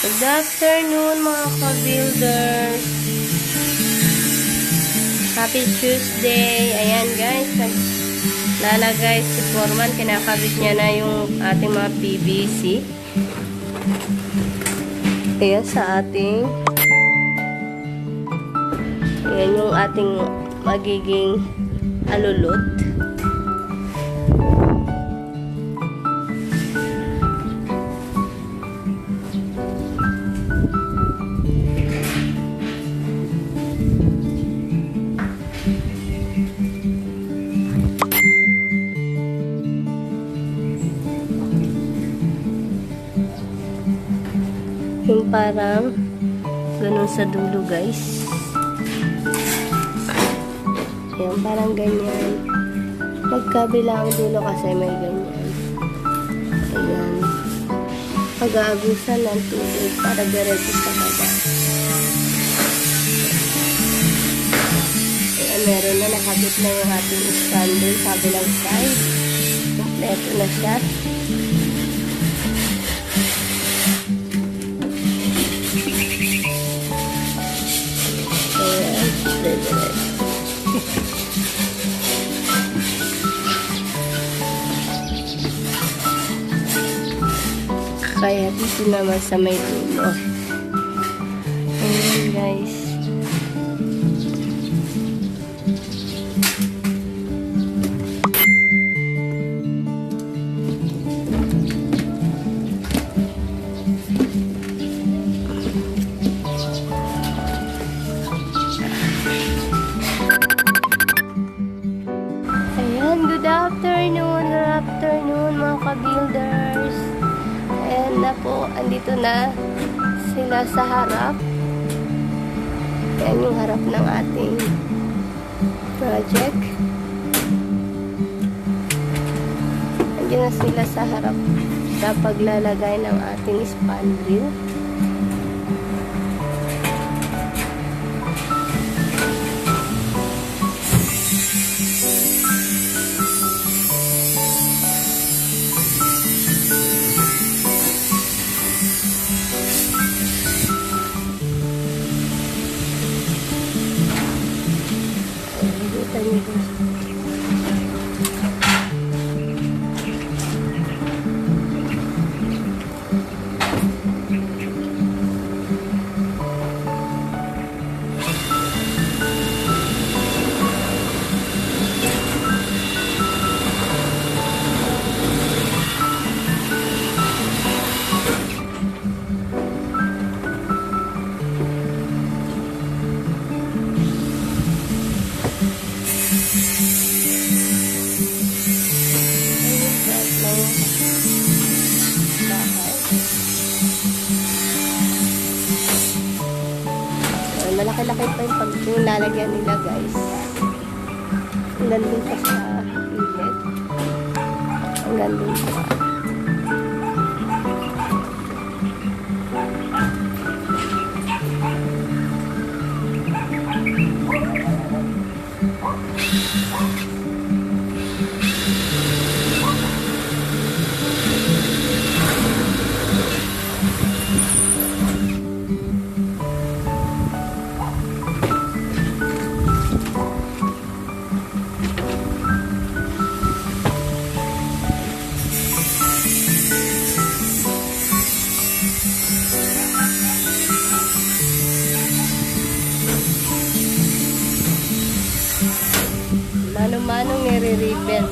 Good afternoon mga ka-builders. Happy Tuesday. Ayan guys, naglalagay si Foreman. Kinakabit niya na yung ating mga PVC. Ayan sa ating ayan yung ating magiging alulot. Yung parang ganun sa dulo guys. Yan, parang ganyan. Magkabilang dulo kasi may ganyan. Ayan. Pag-aagusan ng tubig para diretso sa baba. Ayan, meron na. Nakabit na yung ating spandrel sa kabilang side. Kompleto na siya. Kaya dito naman sa may dulo. Ayan guys. Good afternoon mga ka-builders. Ayan na po, andito na sila sa harap. Ayan yung harap ng ating project. Andyan na sila sa harap sa paglalagay ng ating spandrel. Malaki-laki pa yung paglalagyan nila guys. Hanggang dun pa sa gilid. Hanggang dun pa. Mano-manong nire-ribbon.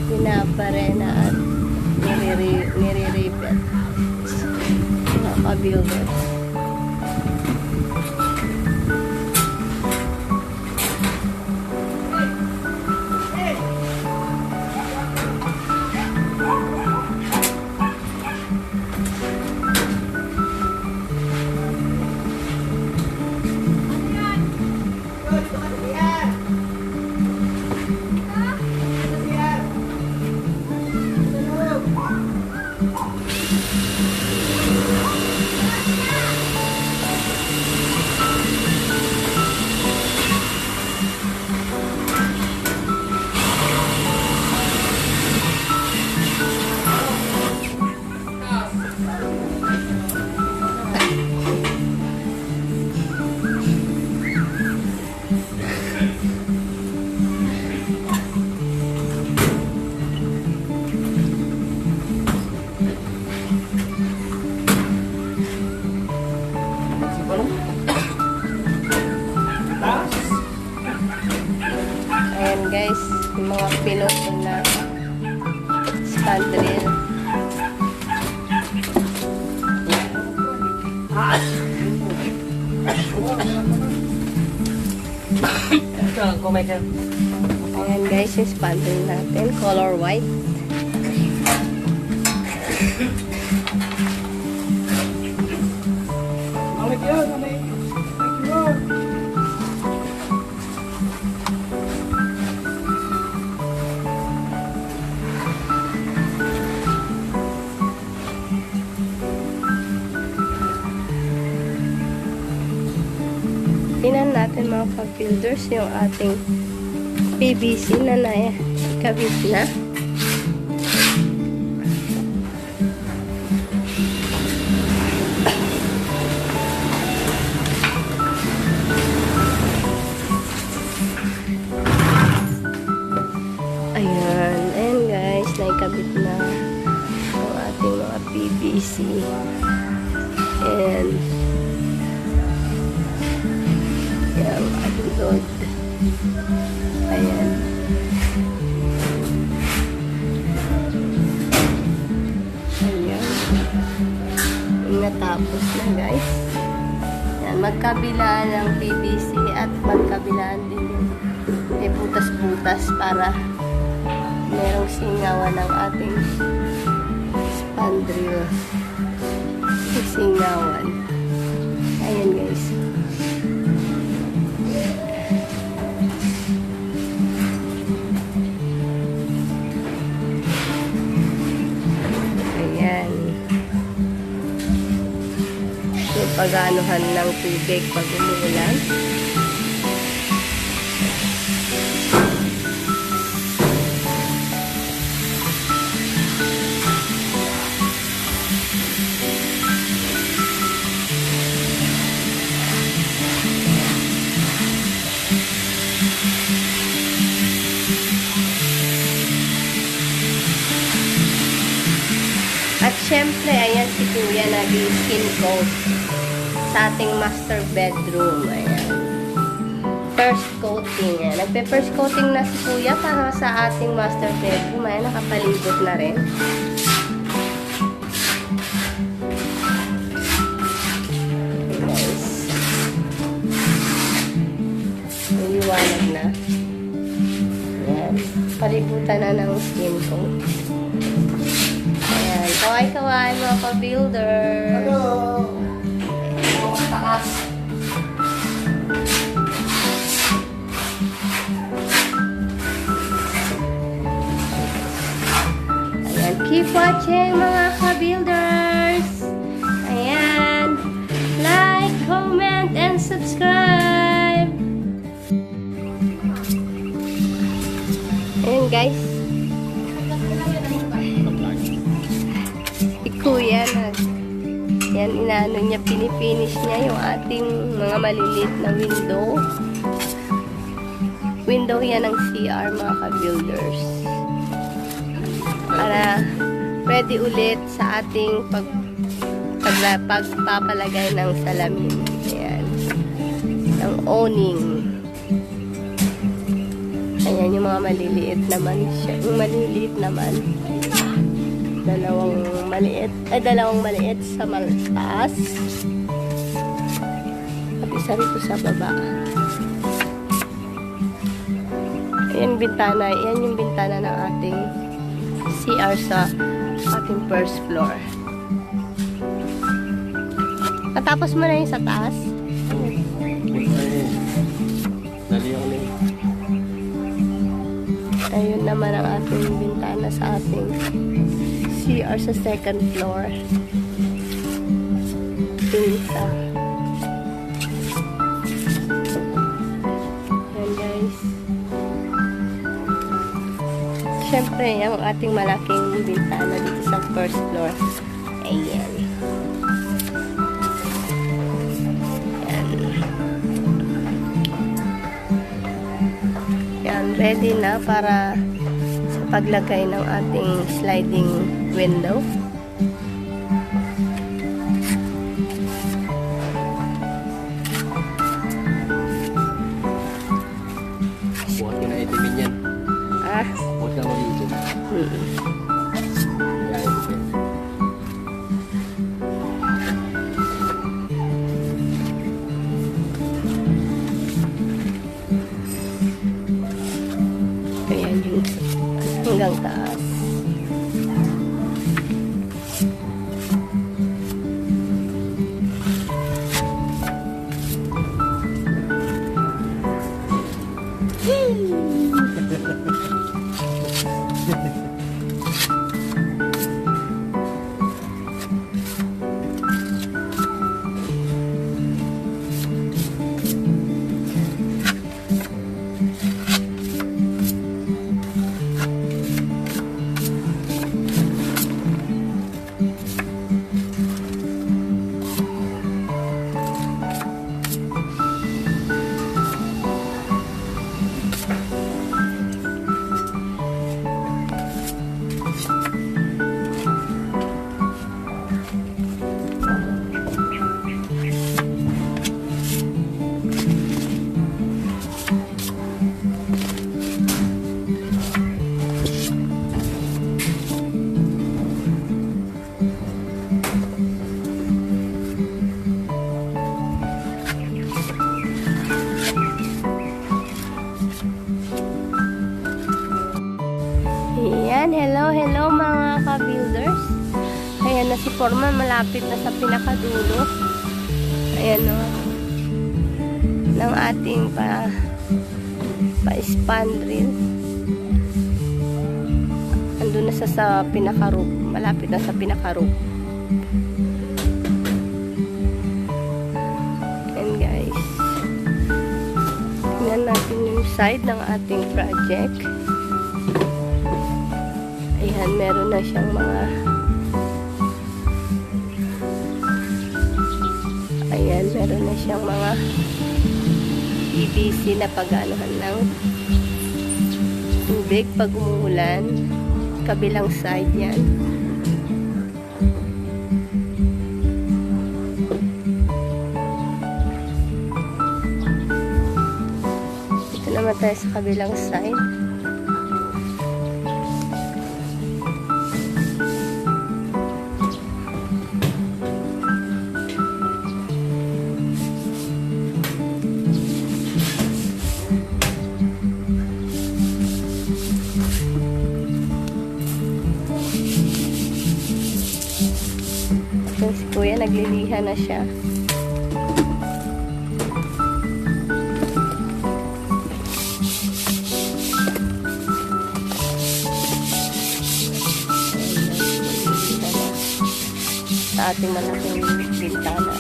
Pinabarena at nire-ribbon. Mga ka-builders. Ayan guys, yung spandrel natin. Color white. Tingnan natin mga ka-builders yung ating PVC na nakabit na. Ayan guys, nakikabit na ang ating mga PVC. And yung ating load. Ayan. Ayan. Natapos na guys. Ayan, magkabilaan ng PVC at magkabilaan din yung may butas-butas para merong singawan ng ating spandrel. Singawan. Ayan guys. Ayan. Yung pag-anuhan ng tubig pag umuulan. At syempre, ayan si Kuya nag-skin coat sa ating master bedroom. Ayan. First coating. Ayan. Nagpe-first coating na si Kuya para sa ating master bedroom. Ayan, nakapalibot na rin. Okay, guys. Naliwanag na. Ayan. Palibutan na ng skin coat. Ayan. Kaway-kaway mga ka-builders. Hello! Taas. Ayan. Keep watching mga ka-builders. Ayan. Like, comment, and subscribe. Ayan guys. Kuya na. Yan, inaano niya, pinipinish niya yung ating mga maliliit na window. Window yan ng CR, mga ka-builders. Para ready ulit sa ating pagpapalagay ng salamin. Ayan. Ng awning. Ayan, yung mga maliliit naman siya. Yung maliliit naman. Dalawang maliit sa taas at isa rito sa baba. Ayan bintana, yan yung bintana ng ating CR sa ating first floor. Natapos mo na yung sa taas? Ayun naman ang ating bintana sa ating CR sa second floor. Pinta. Ayan guys. Siyempre, yung ating malaking bintana dito sa first floor. Ayan. Ayan. Ayan, ready na para sa paglagay ng ating sliding window. Buhat ka na itimin yan. Ah? Buhat ka mag-iitin. forma malapit na sa pinakadulo. Ayan o. Ng ating pa-spandrel. Andun na sa pinaka-roof. Malapit na sa pinaka-roof. And guys, tingnan natin yung side ng ating project. Ayan, meron na siyang mga meron na siyang mga PVC na pag-anuhan ng tubig pag umuulan. Kabilang side yan. Dito naman tayo sa kabilang side. Si Kuya nagliliha na siya. Sa ating malaking bintana.